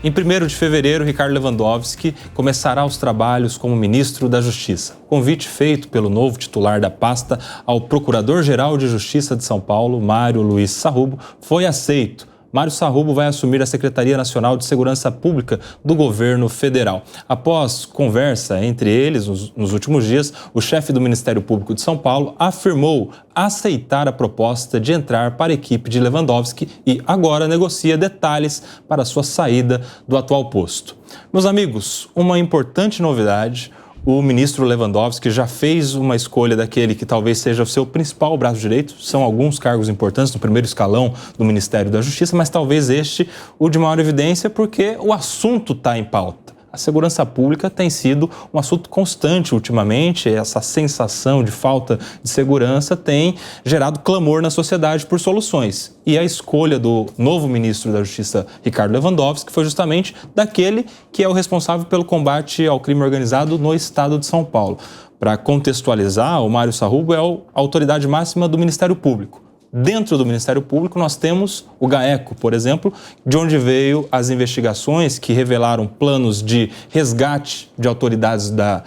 Em 1º de fevereiro, Ricardo Lewandowski começará os trabalhos como ministro da Justiça. O convite feito pelo novo titular da pasta ao Procurador-Geral de Justiça de São Paulo, Mário Luiz Sarrubo, foi aceito. Mário Sarrubo vai assumir a Secretaria Nacional de Segurança Pública do governo federal. Após conversa entre eles nos últimos dias, o chefe do Ministério Público de São Paulo afirmou aceitar a proposta de entrar para a equipe de Lewandowski e agora negocia detalhes para sua saída do atual posto. Meus amigos, uma importante novidade: o ministro Lewandowski já fez uma escolha daquele que talvez seja o seu principal braço direito. São alguns cargos importantes no primeiro escalão do Ministério da Justiça, mas talvez este o de maior evidência porque o assunto está em pauta. A segurança pública tem sido um assunto constante ultimamente. Essa sensação de falta de segurança tem gerado clamor na sociedade por soluções. E a escolha do novo ministro da Justiça, Ricardo Lewandowski, foi justamente daquele que é o responsável pelo combate ao crime organizado no estado de São Paulo. Para contextualizar, o Mário Sarrubo é a autoridade máxima do Ministério Público. Dentro do Ministério Público, nós temos o GAECO, por exemplo, de onde veio as investigações que revelaram planos de resgate de autoridades da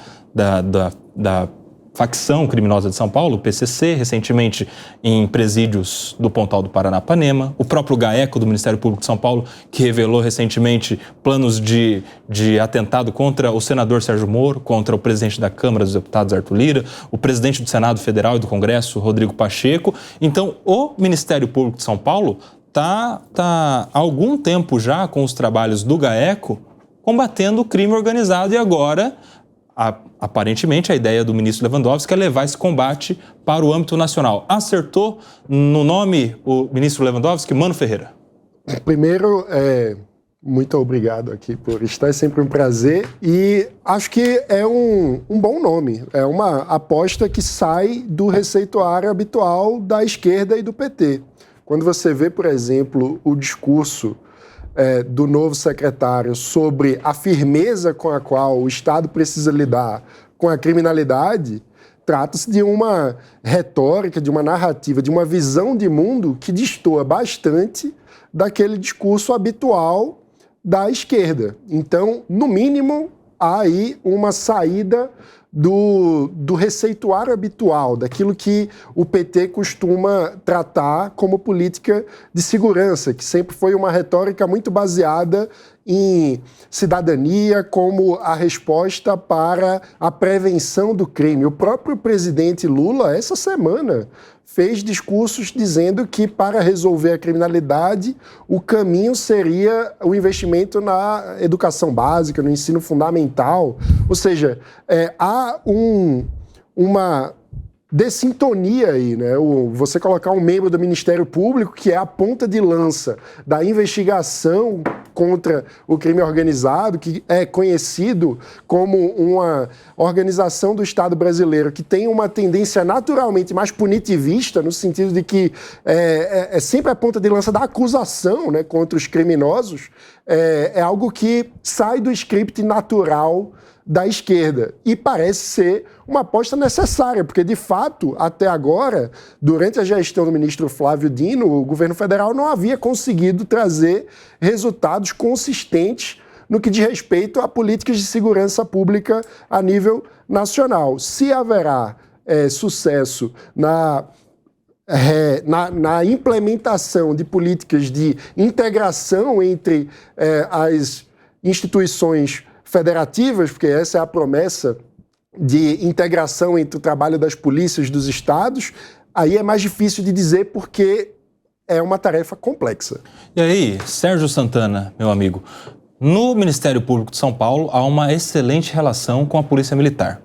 facção criminosa de São Paulo, o PCC, recentemente em presídios do Pontal do Paranapanema. O próprio GAECO do Ministério Público de São Paulo, que revelou recentemente planos de atentado contra o senador Sérgio Moro, contra o presidente da Câmara dos Deputados, Arthur Lira, o presidente do Senado Federal e do Congresso, Rodrigo Pacheco. Então, o Ministério Público de São Paulo está há algum tempo já com os trabalhos do GAECO combatendo o crime organizado e agora, aparentemente, a ideia do ministro Lewandowski é levar esse combate para o âmbito nacional. Acertou no nome o ministro Lewandowski? Mano Ferreira. Primeiro, muito obrigado aqui por estar, é sempre um prazer, e acho que é um bom nome, é uma aposta que sai do receituário habitual da esquerda e do PT. Quando você vê, por exemplo, o discurso do novo secretário sobre a firmeza com a qual o Estado precisa lidar com a criminalidade, trata-se de uma retórica, de uma narrativa, de uma visão de mundo que destoa bastante daquele discurso habitual da esquerda. Então, no mínimo, há aí uma saída do receituário habitual, daquilo que o PT costuma tratar como política de segurança, que sempre foi uma retórica muito baseada em cidadania como a resposta para a prevenção do crime. O próprio presidente Lula, essa semana, fez discursos dizendo que para resolver a criminalidade o caminho seria o investimento na educação básica, no ensino fundamental. Ou seja, há uma dessintonia aí, né? Você colocar um membro do Ministério Público, que é a ponta de lança da investigação contra o crime organizado, que é conhecido como uma organização do Estado brasileiro que tem uma tendência naturalmente mais punitivista, no sentido de que é sempre a ponta de lança da acusação, né, contra os criminosos, é algo que sai do script natural da esquerda. E parece ser uma aposta necessária, porque, de fato, até agora, durante a gestão do ministro Flávio Dino, o governo federal não havia conseguido trazer resultados consistentes no que diz respeito a políticas de segurança pública a nível nacional. Se haverá sucesso na implementação de políticas de integração entre as instituições federativas, porque essa é a promessa de integração entre o trabalho das polícias dos estados, aí é mais difícil de dizer porque é uma tarefa complexa. E aí, Sérgio Santana, meu amigo, no Ministério Público de São Paulo há uma excelente relação com a Polícia Militar.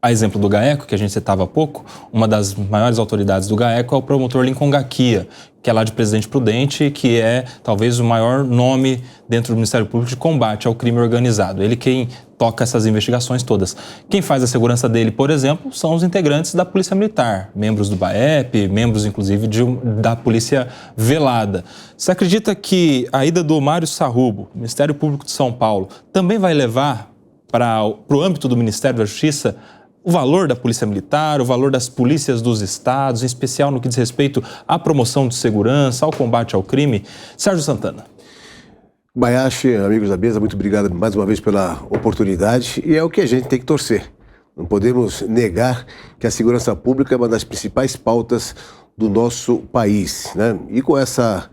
A exemplo do GAECO, que a gente citava há pouco, uma das maiores autoridades do GAECO é o promotor Lincoln Gaquia, que é lá de Presidente Prudente, que é talvez o maior nome dentro do Ministério Público de combate ao crime organizado. Ele quem toca essas investigações todas. Quem faz a segurança dele, por exemplo, são os integrantes da Polícia Militar, membros do BAEP, membros, inclusive, da Polícia Velada. Você acredita que a ida do Mário Sarrubo, Ministério Público de São Paulo, também vai levar para o âmbito do Ministério da Justiça o valor da Polícia Militar, o valor das polícias dos estados, em especial no que diz respeito à promoção de segurança, ao combate ao crime? Sérgio Santana. Kobayashi, amigos da mesa, muito obrigado mais uma vez pela oportunidade, e é o que a gente tem que torcer. Não podemos negar que a segurança pública é uma das principais pautas do nosso país, né? E com essa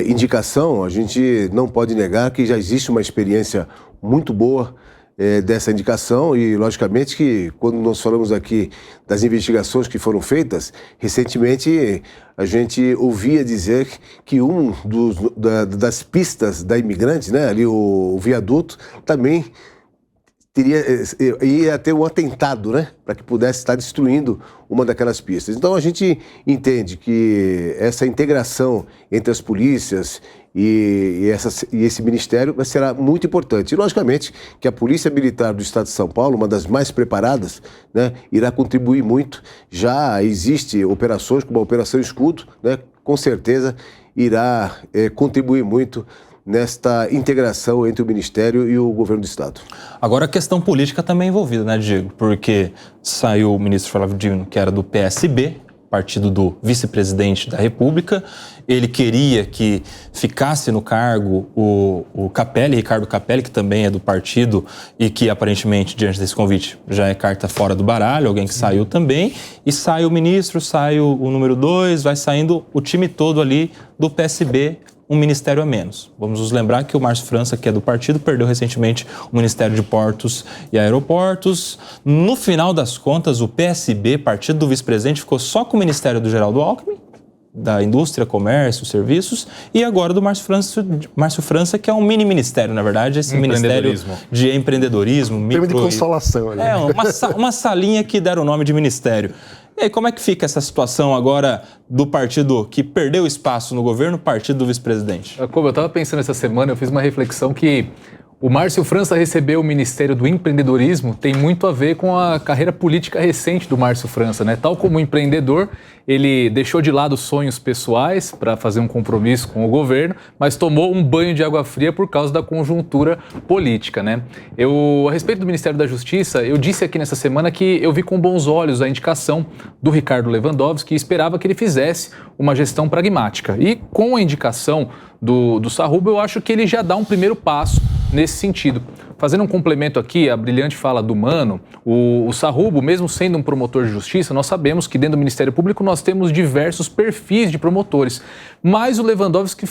indicação, a gente não pode negar que já existe uma experiência muito boa dessa indicação e, logicamente, que quando nós falamos aqui das investigações que foram feitas, recentemente a gente ouvia dizer que das pistas da imigrante, né, ali o viaduto, também ia ter um atentado, né, para que pudesse estar destruindo uma daquelas pistas. Então a gente entende que essa integração entre as polícias e esse ministério será muito importante. E, logicamente, que a Polícia Militar do Estado de São Paulo, uma das mais preparadas, né, irá contribuir muito. Já existem operações como a Operação Escudo, né, com certeza irá contribuir muito nesta integração entre o Ministério e o Governo do Estado. Agora a questão política também é envolvida, né, Diego? Porque saiu o ministro Flávio Dino, que era do PSB, partido do vice-presidente da República. Ele queria que ficasse no cargo o Capelli, Ricardo Capelli, que também é do partido e que aparentemente, diante desse convite, já é carta fora do baralho, alguém que saiu também. E sai o ministro, sai o número 2, vai saindo o time todo ali do PSB, um ministério a menos. Vamos nos lembrar que o Márcio França, que é do partido, perdeu recentemente o Ministério de Portos e Aeroportos. No final das contas, o PSB, partido do vice-presidente, ficou só com o Ministério do Geraldo Alckmin, da Indústria, Comércio, Serviços, e agora do Márcio França, que é um mini-ministério, na verdade, esse Ministério de Empreendedorismo. Prêmio de consolação. Ali. Uma salinha que deram o nome de ministério. E aí, como é que fica essa situação agora do partido que perdeu espaço no governo, partido do vice-presidente? Como eu estava pensando essa semana, eu fiz uma reflexão que o Márcio França receber o Ministério do Empreendedorismo tem muito a ver com a carreira política recente do Márcio França, né? Tal como empreendedor, ele deixou de lado sonhos pessoais para fazer um compromisso com o governo, mas tomou um banho de água fria por causa da conjuntura política, né? A respeito do Ministério da Justiça, eu disse aqui nessa semana que eu vi com bons olhos a indicação do Ricardo Lewandowski e esperava que ele fizesse uma gestão pragmática. E com a indicação do Sarrubo, eu acho que ele já dá um primeiro passo nesse sentido. Fazendo um complemento aqui, a brilhante fala do Mano, o Sarrubo, mesmo sendo um promotor de justiça, nós sabemos que dentro do Ministério Público nós temos diversos perfis de promotores. Mas o Lewandowski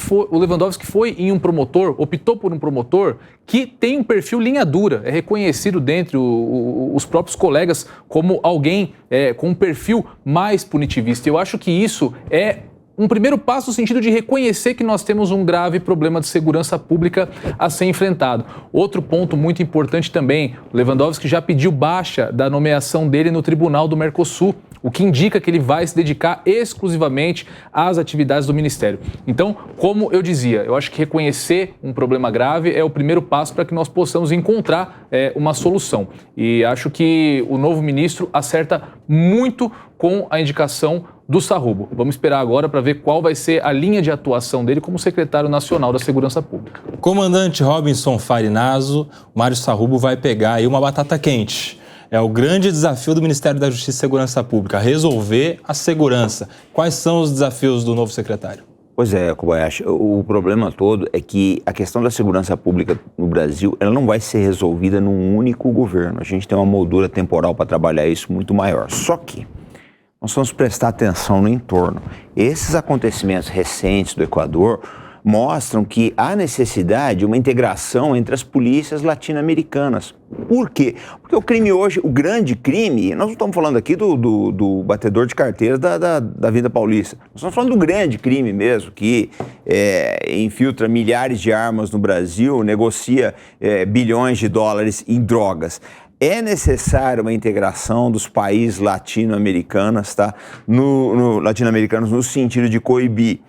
foi em um promotor, optou por um promotor que tem um perfil linha dura, é reconhecido dentre os próprios colegas como alguém com um perfil mais punitivista. Eu acho que isso é um primeiro passo no sentido de reconhecer que nós temos um grave problema de segurança pública a ser enfrentado. Outro ponto muito importante também, Lewandowski já pediu baixa da nomeação dele no Tribunal do Mercosul, o que indica que ele vai se dedicar exclusivamente às atividades do Ministério. Então, como eu dizia, eu acho que reconhecer um problema grave é o primeiro passo para que nós possamos encontrar uma solução. E acho que o novo ministro acerta muito com a indicação do Sarrubo. Vamos esperar agora para ver qual vai ser a linha de atuação dele como secretário nacional da Segurança Pública. Comandante Robinson Farinaso, Mário Sarrubo vai pegar aí uma batata quente. É o grande desafio do Ministério da Justiça e Segurança Pública, resolver a segurança. Quais são os desafios do novo secretário? Pois é, Kobayashi, o problema todo é que a questão da segurança pública no Brasil, ela não vai ser resolvida num único governo. A gente tem uma moldura temporal para trabalhar isso muito maior. Só que nós vamos prestar atenção no entorno. Esses acontecimentos recentes do Equador mostram que há necessidade de uma integração entre as polícias latino-americanas. Por quê? Porque o crime hoje, o grande crime, nós não estamos falando aqui do batedor de carteiras da Vida Paulista, nós estamos falando do grande crime mesmo, que infiltra milhares de armas no Brasil, negocia bilhões de dólares em drogas. É necessária uma integração dos países latino-americanos, tá? Latino-americanos no sentido de coibir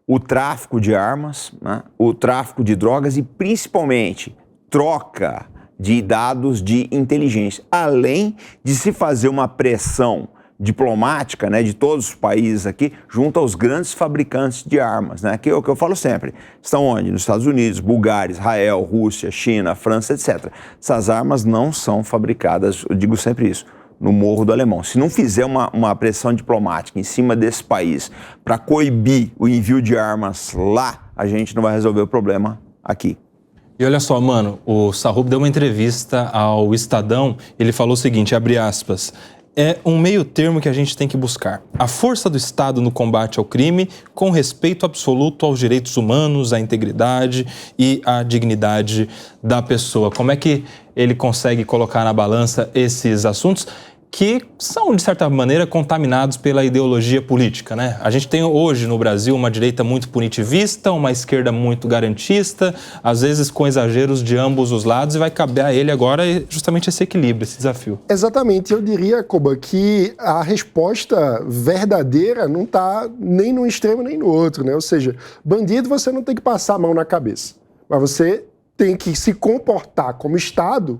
o tráfico de armas, né? O tráfico de drogas e, principalmente, troca de dados de inteligência, além de se fazer uma pressão diplomática, né, de todos os países aqui, junto aos grandes fabricantes de armas, né, que é o que eu falo sempre. Estão onde? Nos Estados Unidos, Bulgária, Israel, Rússia, China, França, etc. Essas armas não são fabricadas, eu digo sempre isso, no Morro do Alemão. Se não fizer uma pressão diplomática em cima desse país para coibir o envio de armas lá, a gente não vai resolver o problema aqui. E olha só, mano, o Sarrubo deu uma entrevista ao Estadão, ele falou o seguinte, abre aspas, é um meio termo que a gente tem que buscar. A força do Estado no combate ao crime, com respeito absoluto aos direitos humanos, à integridade e à dignidade da pessoa. Como é que ele consegue colocar na balança esses assuntos que são, de certa maneira, contaminados pela ideologia política, né? A gente tem hoje no Brasil uma direita muito punitivista, uma esquerda muito garantista, às vezes com exageros de ambos os lados, e vai caber a ele agora justamente esse equilíbrio, esse desafio. Exatamente. Eu diria, Koba, que a resposta verdadeira não está nem num extremo nem no outro, né? Ou seja, bandido você não tem que passar a mão na cabeça, mas você tem que se comportar como Estado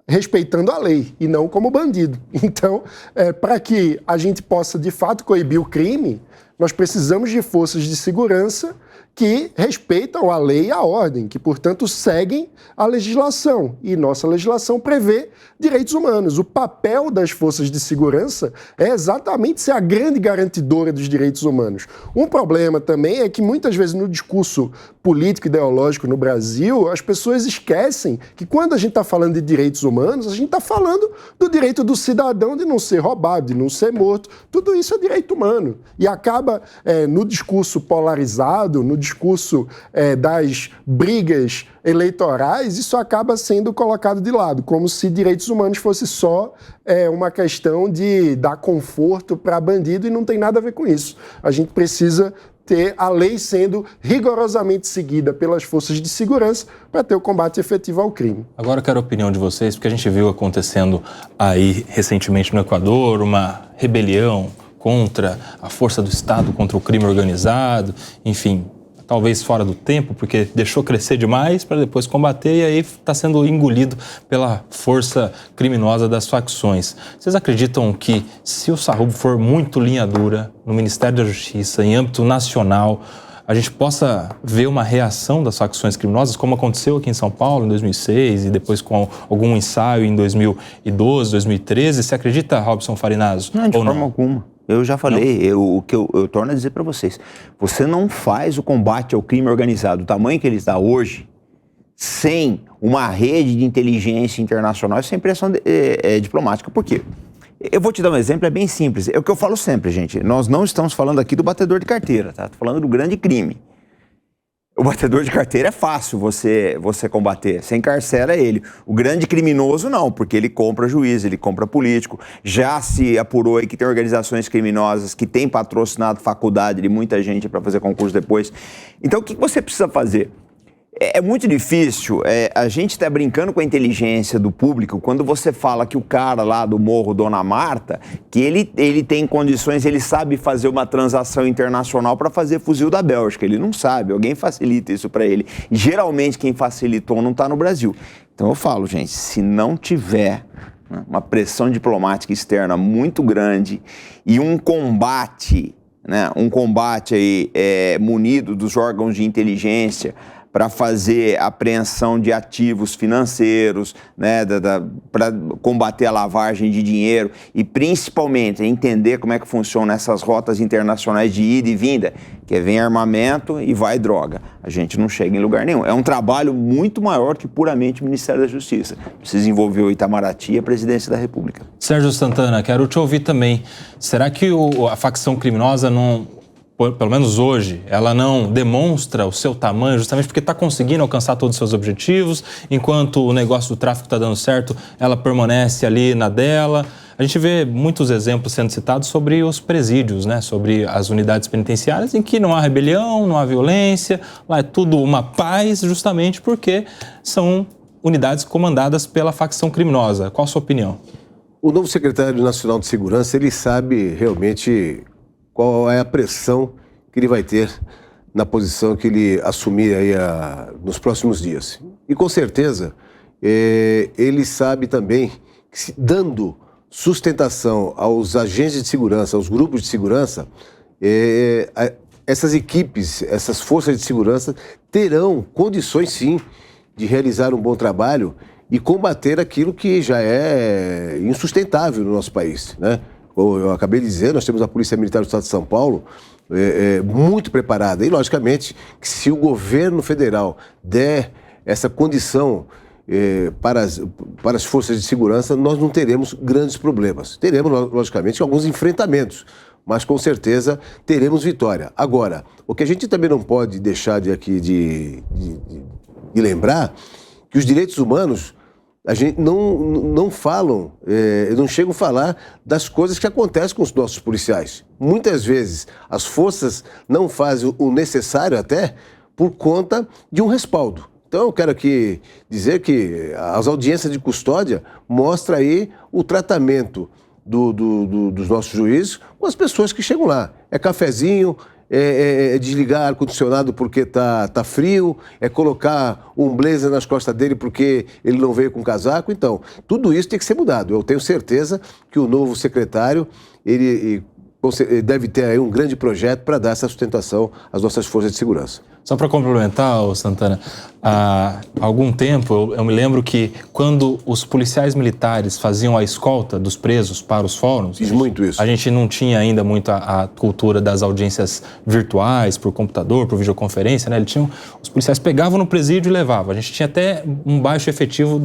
respeitando a lei e não como bandido. Então, para que a gente possa, de fato, coibir o crime, nós precisamos de forças de segurança que respeitam a lei e a ordem, que, portanto, seguem a legislação. E nossa legislação prevê direitos humanos. O papel das forças de segurança é exatamente ser a grande garantidora dos direitos humanos. Um problema também é que, muitas vezes, no discurso político e ideológico no Brasil, as pessoas esquecem que, quando a gente está falando de direitos humanos, a gente está falando do direito do cidadão de não ser roubado, de não ser morto. Tudo isso é direito humano. E acaba, no discurso polarizado, no discurso das brigas eleitorais, isso acaba sendo colocado de lado, como se direitos humanos fosse só uma questão de dar conforto para bandido, e não tem nada a ver com isso. A gente precisa ter a lei sendo rigorosamente seguida pelas forças de segurança para ter o combate efetivo ao crime. Agora eu quero a opinião de vocês, porque a gente viu acontecendo aí recentemente no Equador uma rebelião contra a força do Estado, contra o crime organizado, enfim, talvez fora do tempo, porque deixou crescer demais para depois combater e aí está sendo engolido pela força criminosa das facções. Vocês acreditam que, se o Sarrubo for muito linha dura no Ministério da Justiça, em âmbito nacional, a gente possa ver uma reação das facções criminosas, como aconteceu aqui em São Paulo em 2006 e depois com algum ensaio em 2012, 2013? Você acredita, Robson Farinazzo? Não, de forma alguma. Eu já falei, o que eu torno a dizer para vocês, você não faz o combate ao crime organizado, o tamanho que ele está hoje, sem uma rede de inteligência internacional, sem pressão diplomática. Por quê? Eu vou te dar um exemplo, é bem simples. É o que eu falo sempre, gente. Nós não estamos falando aqui do batedor de carteira, tá? Estou falando do grande crime. O batedor de carteira é fácil você combater, você encarcera ele. O grande criminoso não, porque ele compra juiz, ele compra político. Já se apurou aí que tem organizações criminosas que têm patrocinado faculdade de muita gente para fazer concurso depois. Então o que você precisa fazer? É muito difícil, a gente está brincando com a inteligência do público quando você fala que o cara lá do Morro Dona Marta, que ele tem condições, ele sabe fazer uma transação internacional para fazer fuzil da Bélgica. Ele não sabe, alguém facilita isso para ele. E, geralmente quem facilitou não está no Brasil. Então eu falo, gente, se não tiver uma pressão diplomática externa muito grande e um combate, né, aí munido dos órgãos de inteligência, para fazer apreensão de ativos financeiros, né, para combater a lavagem de dinheiro e principalmente entender como é que funcionam essas rotas internacionais de ida e vinda, que vem armamento e vai droga. A gente não chega em lugar nenhum. É um trabalho muito maior que puramente o Ministério da Justiça. Precisa envolver o Itamaraty e a Presidência da República. Sérgio Santana, quero te ouvir também. Será que a facção criminosa não, pelo menos hoje, ela não demonstra o seu tamanho justamente porque está conseguindo alcançar todos os seus objetivos, enquanto o negócio do tráfico está dando certo, ela permanece ali na dela? A gente vê muitos exemplos sendo citados sobre os presídios, né? Sobre as unidades penitenciárias em que não há rebelião, não há violência, lá é tudo uma paz, justamente porque são unidades comandadas pela facção criminosa. Qual a sua opinião? O novo secretário nacional de segurança, ele sabe realmente qual é a pressão que ele vai ter na posição que ele assumir aí nos próximos dias. E com certeza, ele sabe também que, dando sustentação aos agentes de segurança, aos grupos de segurança, essas equipes, essas forças de segurança terão condições sim de realizar um bom trabalho e combater aquilo que já é insustentável no nosso país, né? Como eu acabei de dizer, nós temos a Polícia Militar do Estado de São Paulo muito preparada. E, logicamente, que se o governo federal der essa condição para as forças de segurança, nós não teremos grandes problemas. Teremos, logicamente, alguns enfrentamentos, mas com certeza teremos vitória. Agora, o que a gente também não pode deixar de lembrar, que os direitos humanos, a gente não falam, não chegam a falar das coisas que acontecem com os nossos policiais. Muitas vezes as forças não fazem o necessário até por conta de um respaldo. Então eu quero aqui dizer que as audiências de custódia mostram aí o tratamento dos nossos juízes com as pessoas que chegam lá. É cafezinho, é desligar ar-condicionado porque tá frio, é colocar um blazer nas costas dele porque ele não veio com casaco. Então, tudo isso tem que ser mudado. Eu tenho certeza que o novo secretário, ele deve ter aí um grande projeto para dar essa sustentação às nossas forças de segurança. Só para complementar, Santana, há algum tempo eu me lembro que quando os policiais militares faziam a escolta dos presos para os fóruns, Fiz muito isso. A gente não tinha ainda muito a cultura das audiências virtuais, por computador, por videoconferência, né? Os policiais pegavam no presídio e levavam. A gente tinha até um baixo efetivo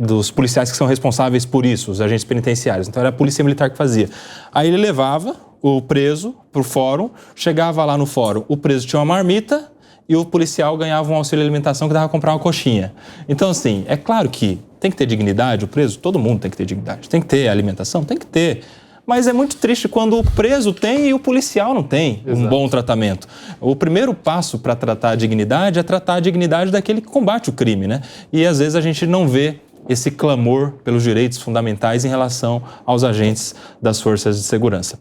dos policiais que são responsáveis por isso, os agentes penitenciários. Então era a polícia militar que fazia. Aí ele levava o preso para o fórum, chegava lá no fórum, o preso tinha uma marmita e o policial ganhava um auxílio alimentação que dava para comprar uma coxinha. Então, assim, é claro que tem que ter dignidade, o preso, todo mundo tem que ter dignidade. Tem que ter alimentação? Tem que ter. Mas é muito triste quando o preso tem e o policial não tem um bom tratamento. O primeiro passo para tratar a dignidade é tratar a dignidade daquele que combate o crime, né? E às vezes a gente não vê esse clamor pelos direitos fundamentais em relação aos agentes das forças de segurança.